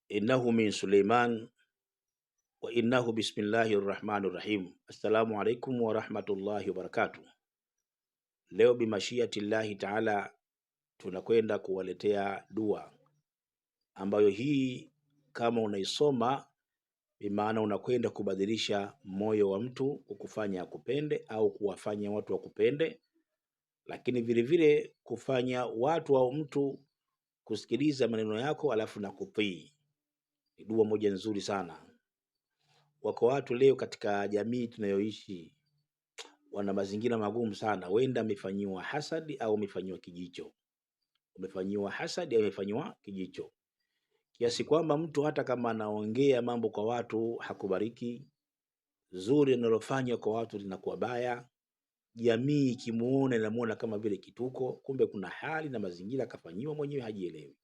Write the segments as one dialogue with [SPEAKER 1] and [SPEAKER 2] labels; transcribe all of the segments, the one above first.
[SPEAKER 1] innahu min Suleiman wa innahu bismillahir rahmanir rahim. Assalamu alaikum wa rahmatullahi wa barakatuh. Leo bimashiati llahi taala tunakwenda kuwaletea dua ambayo hii kama unaisoma bimaana unakwenda kubadilisha moyo wa mtu kukufanya akupende au kuwafanya watu wakupende, lakini vile vile kufanya watu au mtu kusikiliza maneno yako alafu na kutii. Ni dua moja nzuri sana. Wako watu leo katika jamii tunayoishi wana mazingira magumu sana. Wenda amefanyiwa hasadi au amefanyiwa kijicho, umefanyiwa hasadi au amefanyiwa kijicho, kiasi kwamba mtu hata kama anaongea mambo kwa watu hakubariki, zuri analofanya kwa watu linakuwa baya. Jamii ikimuona inamuona kama vile kituko, kumbe kuna hali na mazingira kafanyiwa mwenyewe hajielewi.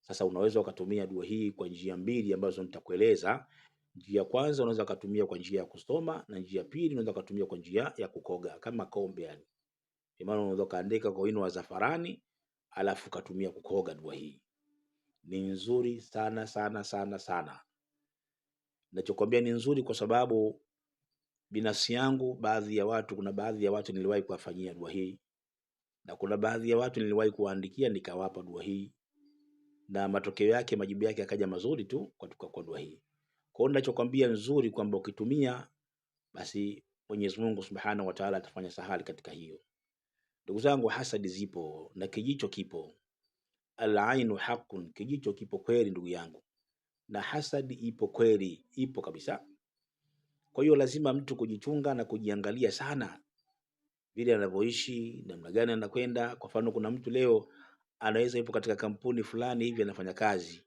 [SPEAKER 1] Sasa unaweza ukatumia dua hii kwa njia mbili ambazo nitakueleza. Njia kwanza unaweza kutumia kwa njia ya kusoma, na njia pili unaweza kutumia kwa njia ya kukoga kama kombe yani. Kwa maana unaweza kaandika kwa wino wa zafarani alafu katumia kukoga. Dua hii ni nzuri sana sana sana sana. Ninachokwambia ni nzuri kwa sababu binafsi yangu kuna baadhi ya watu niliwahi kuwafanyia dua hii, na kuna baadhi ya watu niliwahi kuwaandikia nikawapa dua hii, na matokeo yake majibu yake yakaja mazuri tu kwa dua hii. Kwa hiyo ninachokwambia nzuri kwamba ukitumia basi Mwenyezi Mungu Subhanahu wa Ta'ala atafanya sahali katika hiyo. Ndugu zangu, hasadi zipo na kijicho kipo. Al-ainu haqqun, kijicho kipo kweli ndugu yangu, na hasadi ipo kweli, ipo kabisa. Kwa hiyo lazima mtu kujichunga na kujiangalia sana vile anavyoishi, namna gani anakwenda. Kwa mfano, kuna mtu leo anaweza yupo katika kampuni fulani hivi anafanya kazi,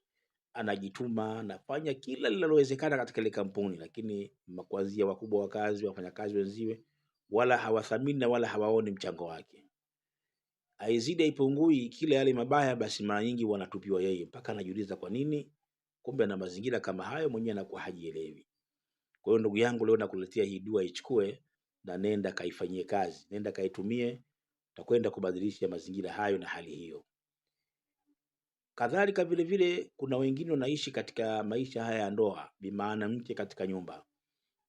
[SPEAKER 1] anajituma, anafanya kila linalowezekana katika ile kampuni, lakini kuanzia wakubwa wa kazi, wafanyakazi wenziwe wala hawathamini na wala hawaoni mchango wake. Aizidi haipungui kila yale mabaya, basi mara nyingi wanatupiwa yeye, mpaka anajiuliza kwa nini. Kumbe na mazingira kama hayo mwenyewe anakuwa hajielewi. Kwa hiyo ndugu yangu, leo nakuletea hii dua, ichukue na nenda kaifanyie kazi, nenda kaitumie, utakwenda kubadilisha mazingira hayo na hali hiyo. Kadhalika vile vile kuna wengine wanaishi katika maisha haya ya ndoa, bimaana mke katika nyumba,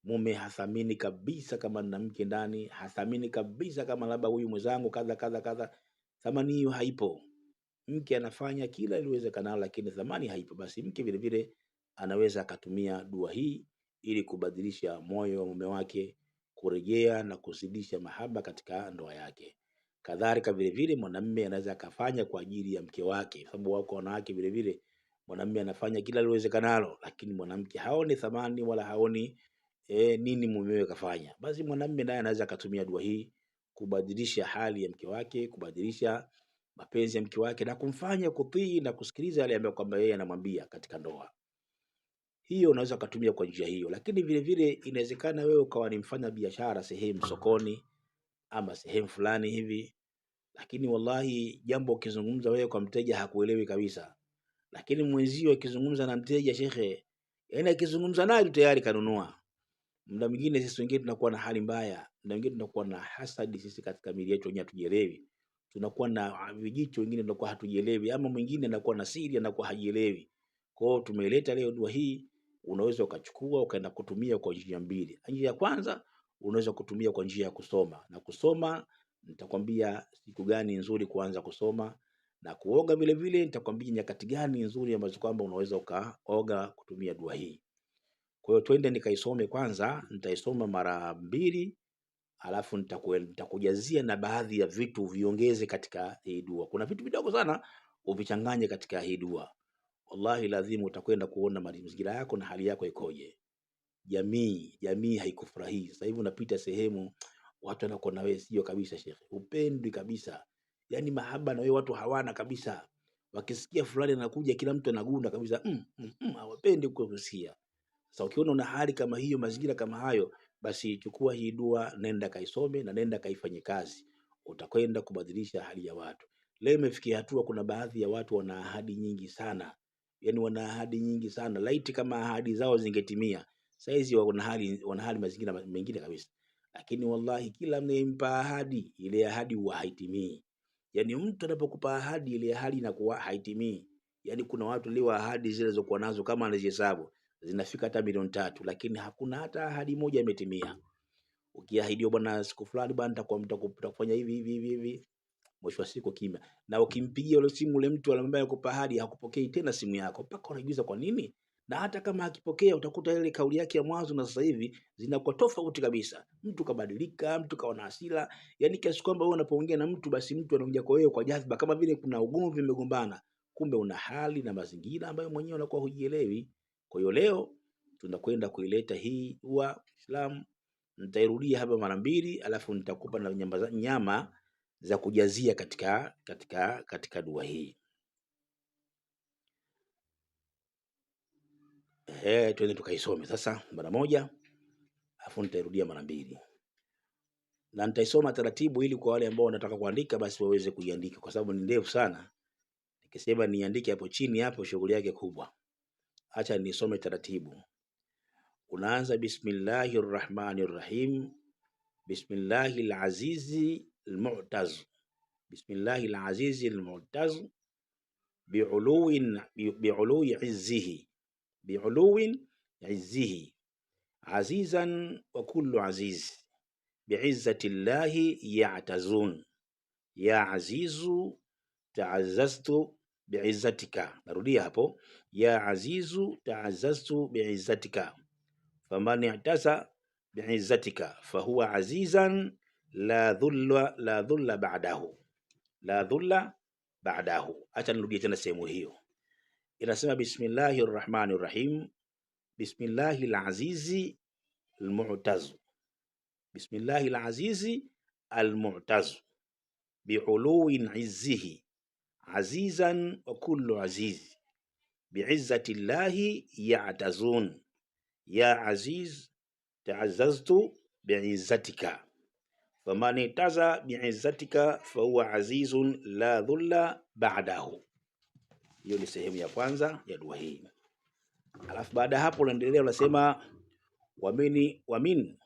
[SPEAKER 1] mume hathamini kabisa kama na mke ndani, hathamini kabisa kama labda huyu mwenzangu kadha kadha kadha. Thamani hiyo haipo. Mke anafanya kila iliwezekanalo, lakini thamani haipo. Basi mke vile vile anaweza akatumia dua hii ili kubadilisha moyo wa mume wake, kurejea na kuzidisha mahaba katika ndoa yake. Kadhalika vile vile mwanamume anaweza akafanya kwa ajili ya mke wake, sababu wako wanawake vile vile mwanamume anafanya kila liwezekanalo, lakini mwanamke haoni thamani wala haoni nini mumewe kafanya. Basi mwanamume naye anaweza akatumia dua hii kubadilisha hali ya mke wake, kubadilisha mapenzi ya mke wake, na kumfanya kutii na kusikiliza yale ambayo kwamba yeye anamwambia katika ndoa. Hiyo unaweza kutumia kwa njia hiyo. Lakini vile vile inawezekana wewe ukawa ni mfanya biashara sehemu sokoni ama sehemu fulani hivi, lakini wallahi jambo ukizungumza wewe kwa mteja hakuelewi kabisa, lakini mwenzio akizungumza na mteja shekhe, yani akizungumza naye tayari kanunua. Muda mwingine sisi wengine tunakuwa na hali mbaya, muda mwingine tunakuwa na hasadi sisi katika mili yetu wenyewe hatujielewi, tunakuwa na vijicho, wengine tunakuwa hatujielewi, ama mwingine anakuwa na siri anakuwa hajielewi. Kwa hiyo tumeleta leo dua hii, unaweza ukachukua ukaenda kutumia kwa njia mbili. Njia ya kwanza unaweza kutumia kwa njia ya kusoma, na kusoma nitakwambia siku gani nzuri kuanza kusoma, na kuoga vile vile nitakwambia nyakati gani nzuri ambazo kwamba unaweza ukaoga kutumia dua hii. Kwa hiyo twende nikaisome kwanza, nitaisoma mara 2, alafu nitakujazia na baadhi ya vitu viongeze katika hii dua. Kuna vitu vidogo sana uvichanganye katika hii dua. Wallahi lazima utakwenda kuona mazingira yako na hali yako ikoje. Jamii haikufurahii. Sasa hivi unapita sehemu watu wanakuwa na wewe sio kabisa shekhe, upendwi kabisa. Yaani mahaba na wewe watu hawana kabisa. Wakisikia fulani anakuja kila mtu anagunda kabisa, hawapendi kukusikia. Sasa ukiona una hali kama hiyo, mazingira kama hayo, basi chukua hii dua, nenda kaisome na nenda kaifanye kazi. Utakwenda kubadilisha hali ya watu. Leo imefikia hatua kuna baadhi ya watu wana ahadi nyingi sana. Yaani wana ahadi nyingi sana. Laiti kama ahadi zao zingetimia, saizi wana hali mazingira mengine kabisa. Lakini wallahi kila mnayempa ahadi, ile ahadi huwa haitimii. Yaani mtu anapokupa ahadi, ile ahadi inakuwa haitimii. Yani kuna watu leo ahadi zile zilizokuwa nazo kama anazihesabu zinafika hata milioni 3, lakini hakuna hata ahadi moja imetimia. Ukiahidiwa bwana, siku fulani bwana nitakufanya hivi hivi hivi hivi, mwisho wa siku kimya. Na ukimpigia ile simu ule mtu anamwambia akupa ahadi, hakupokei tena simu yako, mpaka unajiuliza kwa nini. Na hata kama akipokea, utakuta ile kauli yake ya mwanzo na sasa hivi zinakuwa tofauti kabisa. Mtu kabadilika, mtu kawa na hasira, yani kiasi kwamba wewe unapoongea na mtu, basi mtu anaongea kwa wewe kwa jazba, kama vile kuna ugomvi, mmegombana, kumbe una hali na mazingira ambayo mwenyewe unakuwa hujielewi. Kwa hiyo leo tunakwenda kuileta hii wa Islam. Nitairudia hapa mara 2, alafu nitakupa na nyama za kujazia katika dua hii. Twende tukaisome sasa mara moja, alafu nitairudia mara 2, na nitaisoma taratibu ili kwa wale ambao wanataka kuandika basi waweze kuiandika, kwa sababu ni ndefu sana. Nikisema niandike hapo chini hapo, shughuli yake kubwa. Acha nisome taratibu. Unaanza bismillahir rahmanir rahim, bismillahil azizi almu'taz, bismillahil azizi almu'taz, bi'ului izzihi, bi'ului izzihi, azizan wa kullu aziz, bi'izzati llahi ya'tazun, ya azizu ta'azzaztu bi'izzatika. Narudia hapo, ya azizu ta'azzaztu bi'izzatika, faman i'taza bi'izzatika fahuwa azizan la dhulla ba'dahu, la dhulla ba'dahu. Acha nirudie tena sehemu hiyo. Inasema bismillahir rahmanir rahim, bismillahil azizi almu'taz, bismillahil azizi almu'taz, bi'uluwin izzihi, azizan wa kullu aziz, bi'izzati llahi ya'tazun, ya aziz ta'azzaztu bi'izzatika, faman itaza bi'izzatika fahuwa azizun la dhulla ba'dahu. Hiyo ni sehemu ya kwanza ya dua hii. Alafu baada hapo unaendelea unasema wamin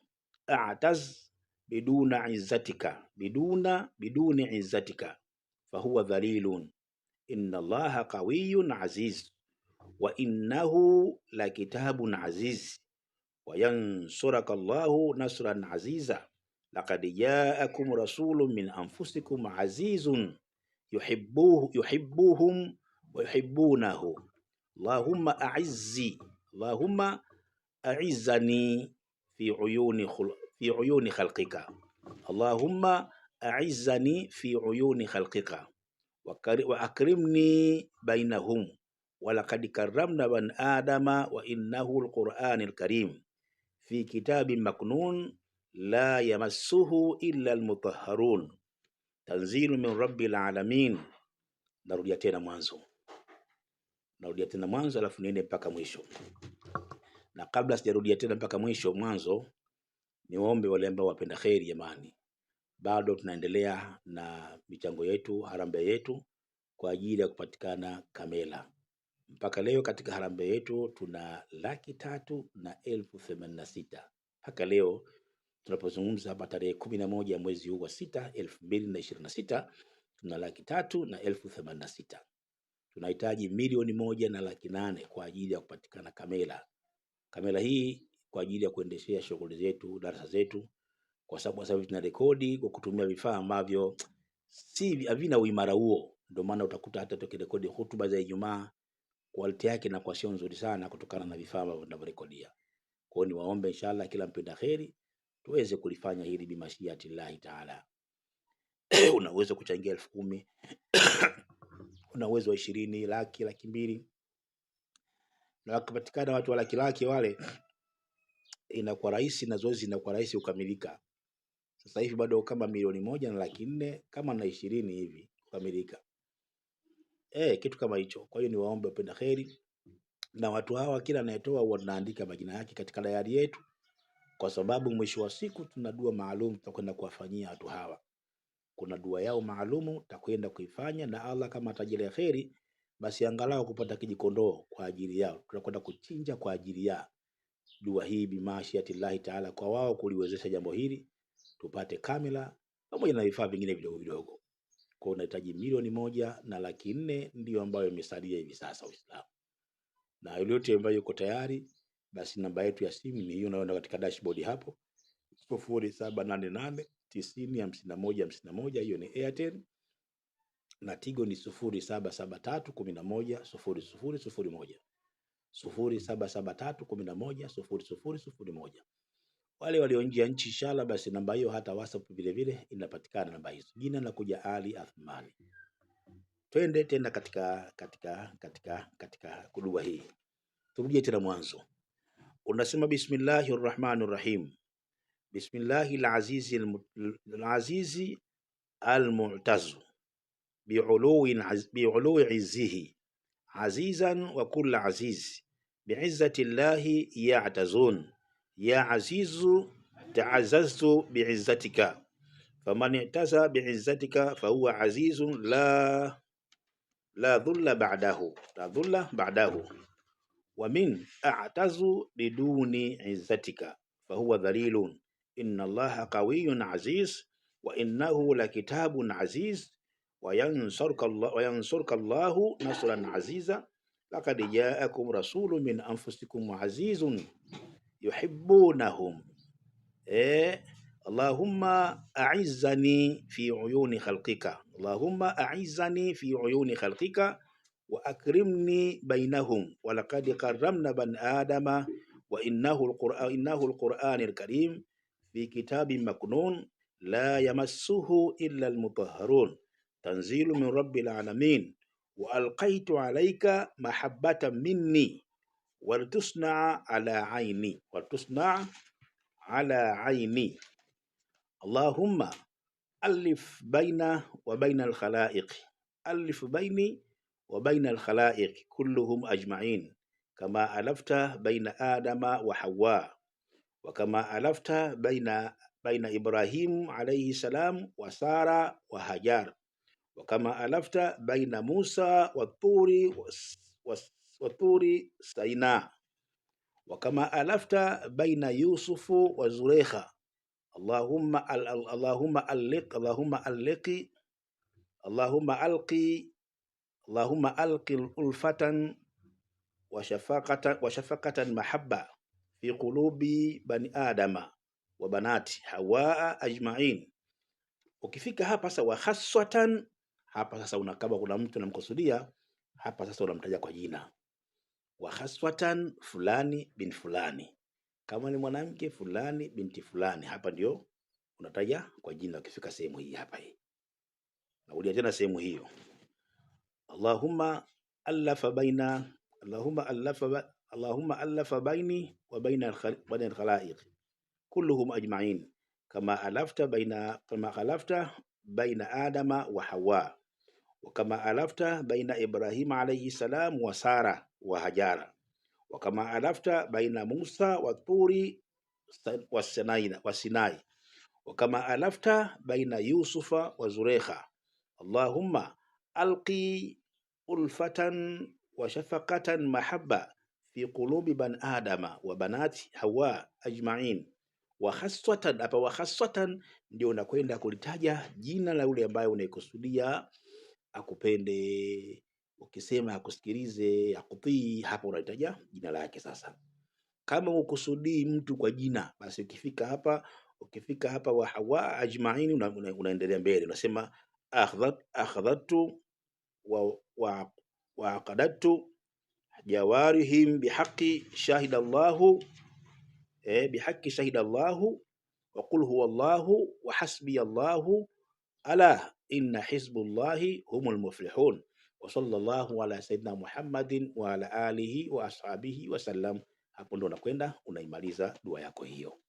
[SPEAKER 1] a'taz biduna izzatika, biduni izzatika fahuwa dhalilun, inna allaha qawiyyun aziz, wa innahu la kitabun aziz, wa yansuraka allahu nasran aziza, laqad ja'akum rasulun min anfusikum azizun yuhibbuhum wa yuhibbunahu, allahumma a'izzani fi uyuni khalqika, allahumma a'izzani fi uyuni khalqika wa akrimni bainahum, wa laqad karramna ban adama wa innahu alquranil karim fi kitabin maknun la yamassuhu illa almutahharun tanzilu min rabbil alamin. Narudia tena mwanzo, alafu niende mpaka mwisho. Na kabla sijarudia tena mpaka mwanzo, niombe wale ambao wapenda kheri, jamani, bado tunaendelea na michango yetu, harambee yetu kwa ajili ya kupatikana kamera. Mpaka leo katika harambee yetu tuna 303,086 mpaka leo tunapozungumza hapa tarehe 11 ya mwezi huu wa 6 2026, tuna 303,086. Tunahitaji 1,108,000 kwa ajili ya kupatikana kamera. Kamera hii kwa ajili ya kuendeshea shughuli zetu, darasa zetu, kwa sababu sasa tuna rekodi kwa kutumia vifaa ambavyo havina uimara huo. Ndio maana utakuta hata tukirekodi hutuba za Ijumaa, quality yake na kwa sio nzuri sana kutokana na vifaa ambavyo tunavyorekodia. Kwa hiyo niwaombe inshallah kila mpenda kheri tuweze kulifanya hili bimashiatillahi taala. Una uwezo kuchangia 10,000 una uwezo wa 20, laki, 200,000, na wakipatikana watu wa laki wale inakuwa rahisi na zoezi inakuwa rahisi kukamilika. Sasa hivi bado kama 1,1 na 400,000 kama na 20 hivi kukamilika, kitu kama hicho. Kwa hiyo niwaombe wapenda kheri, na watu hawa kila anayetoa wanaandika majina yake katika dayari yetu, kwa sababu mwisho wa siku tuna dua maalum tutakwenda kuwafanyia watu hawa. Kuna dua yao maalumu tutakwenda kuifanya, na Allah kama atajalia kheri, basi angalau kupata kijikondoo kwa ajili yao, tutakwenda kuchinja kwa ajili ya dua hii bimashiatillahi taala, kwa wao kuliwezesha jambo hili tupate kamera pamoja na vifaa vingine vidogo vidogo. Kwa unahitaji 1,400,000 ndio ambayo imesalia hivi sasa Uislamu. Na yote ambayo yuko tayari, basi namba yetu ya simu ni hiyo, unaona katika dashboard hapo 0788 90 51 51. Hiyo ni Airtel, na Tigo ni 0773 11 0001 0773 11 0001. Wale walio nje ya nchi inshallah, basi namba hiyo hata WhatsApp vile vile inapatikana namba hizo. Jina la kuja Ali Athmani. Twende tena katika kudua hii. Turudie tena mwanzo. Unasema bismillahir rahmanir rahim. Bismillahil azizi al-mu'taz bi'ului izzihi azizan wa kullu aziz bi'izzati llahi ya'tazun ya azizu ta'azzaztu bi'izzatika faman i'taza bi'izzatika fahuwa azizun la dhulla ba'dahu wa min a'tazu biduni izzatika fahuwa dhalilun inna allaha qawiyyun aziz wa innahu lakitabun aziz wa yansurka Allahu nasran aziza laqad ja'akum rasulun min anfusikum azizun yuhibbunahum. Allahumma a'izzani fi uyuni khalqika, Allahumma a'izzani fi uyuni khalqika wa akrimni bainahum wa laqad karramna bani adama wa innahu al-Qur'anul karim fi kitabin maknun la yamassuhu illa al-mutahharun tanzilu min rabbil alamin wa alqaitu alayka mahabbatan minni waltusna ala aini Allahumma alif baina wa baina al-khalaiq, alif baini wa baina al-khalaiq kulluhum ajma'in kama alafta baina adama wa hawa wa kama alafta baina Ibrahim alayhi salam wa Sara wa Hajar wa kama alafta baina Musa wa turi Saina wa kama alafta baina Yusufu wa Zulaikha. Allahumma alqi ulfatan wa shafaqatan mahabba fi qulubi bani adama wa banati hawa ajma'in. Ukifika hapa sasa, wa khaswatan, hapa sasa unakaba kuna mtu unamkusudia hapa sasa, unamtaja kwa jina. Wa khaswatan fulani bin fulani, kama ni mwanamke fulani binti fulani, hapa ndio unataja kwa jina. Ukifika sehemu hii hapa hii, narudia tena sehemu hiyo. Allahumma alafa baini wa baina al-khalaiq kulluhum ajma'in kama alafta baina Adama wa Hawa wa kama alafta baina Ibrahim alayhi salam wa Sara wa Hajara wa kama alafta baina Musa wa Turi wa Sinai wa kama alafta baina Yusufa wa Zulaikha. Allahumma alqi ulfatan wa shafaqatan mahabba fi qulubi bani adama wa banati hawa ajma'in. Wa khaswatan, hapa wa khaswatan ndio unakwenda kulitaja jina la yule ambaye unaikusudia akupende. Ukisema akusikilize, akutii, hapa unalitaja jina lake. Sasa kama ukusudii mtu kwa jina, basi ukifika hapa wa hawa ajma'in unaendelea mbele, unasema akhadhtu wa aqadtu jawarihim bihaqqi shahida Allahu wa qul huwa Allahu wa hasbi Allahu ala inna hizbullahi humul muflihun wa sallallahu ala sayyidina Muhammadin wa ala alihi wa ashabihi wa sallam. Hapo ndo unakwenda unaimaliza dua yako hiyo.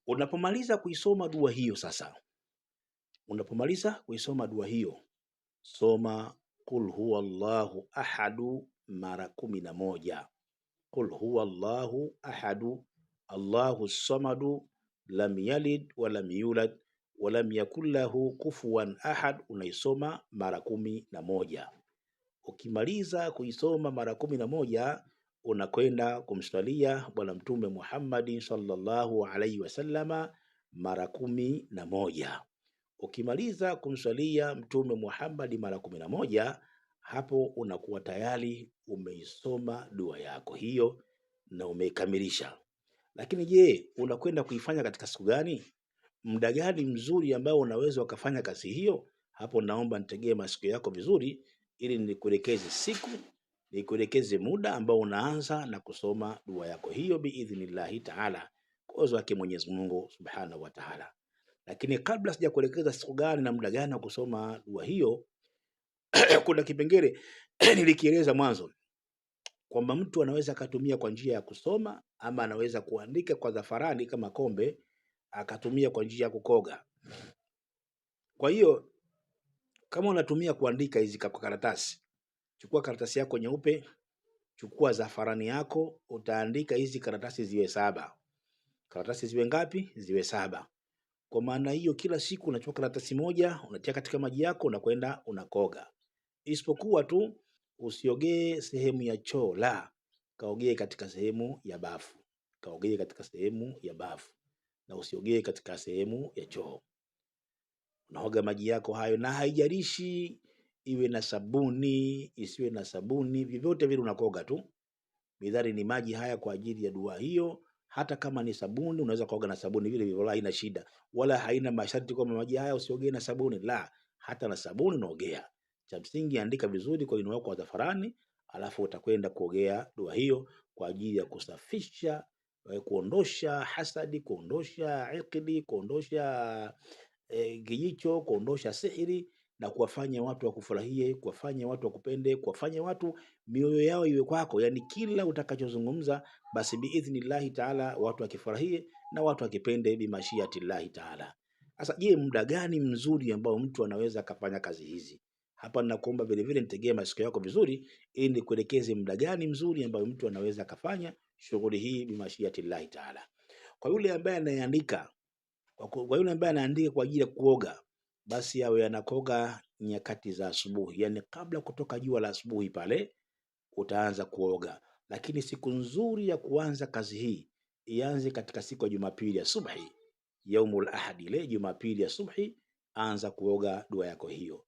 [SPEAKER 1] Unapomaliza kuisoma dua hiyo sasa, soma qul huwa Allahu ahadu mara 11. Qul huwa Allahu ahadu Allahu samadu lam yalid wa lam yulad wa lam yakul lahu kufuwan ahad. Unaisoma mara 11. Ukimaliza kuisoma mara 11, unakwenda kumswalia Bwana Mtume Muhammad sallallahu alaihi wasallama mara 11. Ukimaliza kumswalia Mtume Muhammad mara 11, hapo unakuwa tayari umeisoma dua yako hiyo na umeikamilisha. Lakini je, unakwenda kuifanya katika siku gani? Muda gani mzuri ambao unaweza ukafanya kazi hiyo? Hapo naomba nitegee masikio yako vizuri, ili nikuelekeze siku, nikuelekeze muda ambao unaanza na kusoma dua yako hiyo biidhnillahi taala, kwa uwezo wake Mwenyezi Mungu subhanahu wa taala. Lakini kabla sijakuelekeza siku gani na muda gani wa kusoma dua hiyo, kuna kipengele nilikieleza mwanzo kwamba mtu anaweza akatumia kwa njia ya kusoma, ama anaweza kuandika kwa zafarani kama kombe, akatumia kwa njia ya kukoga. Kwa hiyo kama unatumia kuandika hizi kwa karatasi, chukua karatasi yako nyeupe, chukua zafarani yako, utaandika hizi karatasi ziwe 7. Karatasi ziwe ngapi? Ziwe 7. Kwa maana hiyo kila siku unachukua karatasi moja, unatia katika maji yako, unakwenda unakoga. Isipokuwa tu usiogee sehemu ya choo, la, kaogee katika sehemu ya bafu. Kaogee katika sehemu ya bafu na usiogee katika sehemu ya choo. Unaoga maji yako hayo, na haijalishi iwe na sabuni isiwe na sabuni, vyovyote vile unakoga tu. Midhari ni maji haya kwa ajili ya dua hiyo. Hata kama ni sabuni unaweza kuoga na sabuni vile vile, wala haina shida, wala haina masharti kwamba maji haya usiogee na sabuni, la, hata na sabuni unaogea. Cha msingi andika vizuri kwa wino wako wa zafarani, alafu utakwenda kuogea dua hiyo kwa ajili ya kusafisha, kuondosha hasadi, kuondosha ikdi, kuondosha kijicho, kuondosha sihiri, na kuwafanya watu wakufurahie, kuwafanya watu wakupende, kuwafanya watu mioyo yao iwe kwako. Yani kila utakachozungumza basi biidhnillahi taala watu wakifurahie na watu wakipende bimashiatillahi taala. Sasa je, muda gani mzuri ambao mtu anaweza akafanya kazi hizi? Hapa ninakuomba vile vile nitegee masikio yako vizuri, ili nikuelekeze muda gani mzuri ambao mtu anaweza akafanya shughuli hii bimashiatillahi taala. Kwa yule ambaye anayeandika, kwa yule ambaye anaandika kwa ajili ya kuoga, basi awe anakoga nyakati za asubuhi, yani kabla kutoka jua la asubuhi pale utaanza kuoga. Lakini siku nzuri ya kuanza kazi hii ianze katika siku ya Jumapili ya subhi, yaumul ahad, ile Jumapili ya subhi, anza kuoga dua yako hiyo.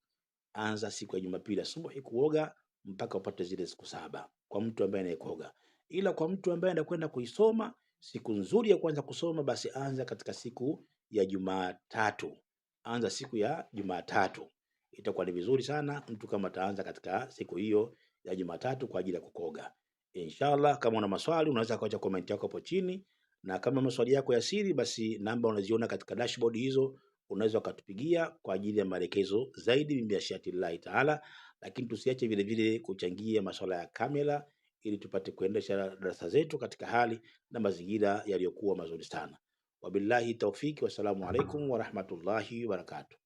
[SPEAKER 1] Anza siku ya Jumapili asubuhi kuoga mpaka upate zile siku 7, kwa mtu ambaye anayekoga. Ila kwa mtu ambaye anakwenda kuisoma, siku nzuri ya kuanza kusoma basi anza katika siku ya Jumatatu. Anza siku ya Jumatatu, itakuwa ni vizuri sana mtu kama ataanza katika siku hiyo ya Jumatatu kwa ajili ya kukoga. Inshallah, kama una maswali unaweza kuacha comment yako hapo chini, na kama maswali yako ya siri, basi namba unaziona katika dashboard hizo, unaweza ukatupigia kwa ajili ya maelekezo zaidi bimashiatillahi taala. Lakini tusiache vile vile kuchangia masuala ya kamera, ili tupate kuendesha darasa zetu katika hali na mazingira yaliyokuwa mazuri sana. Wabillahi taufiki, wassalamu alaikum warahmatullahi wabarakatuh.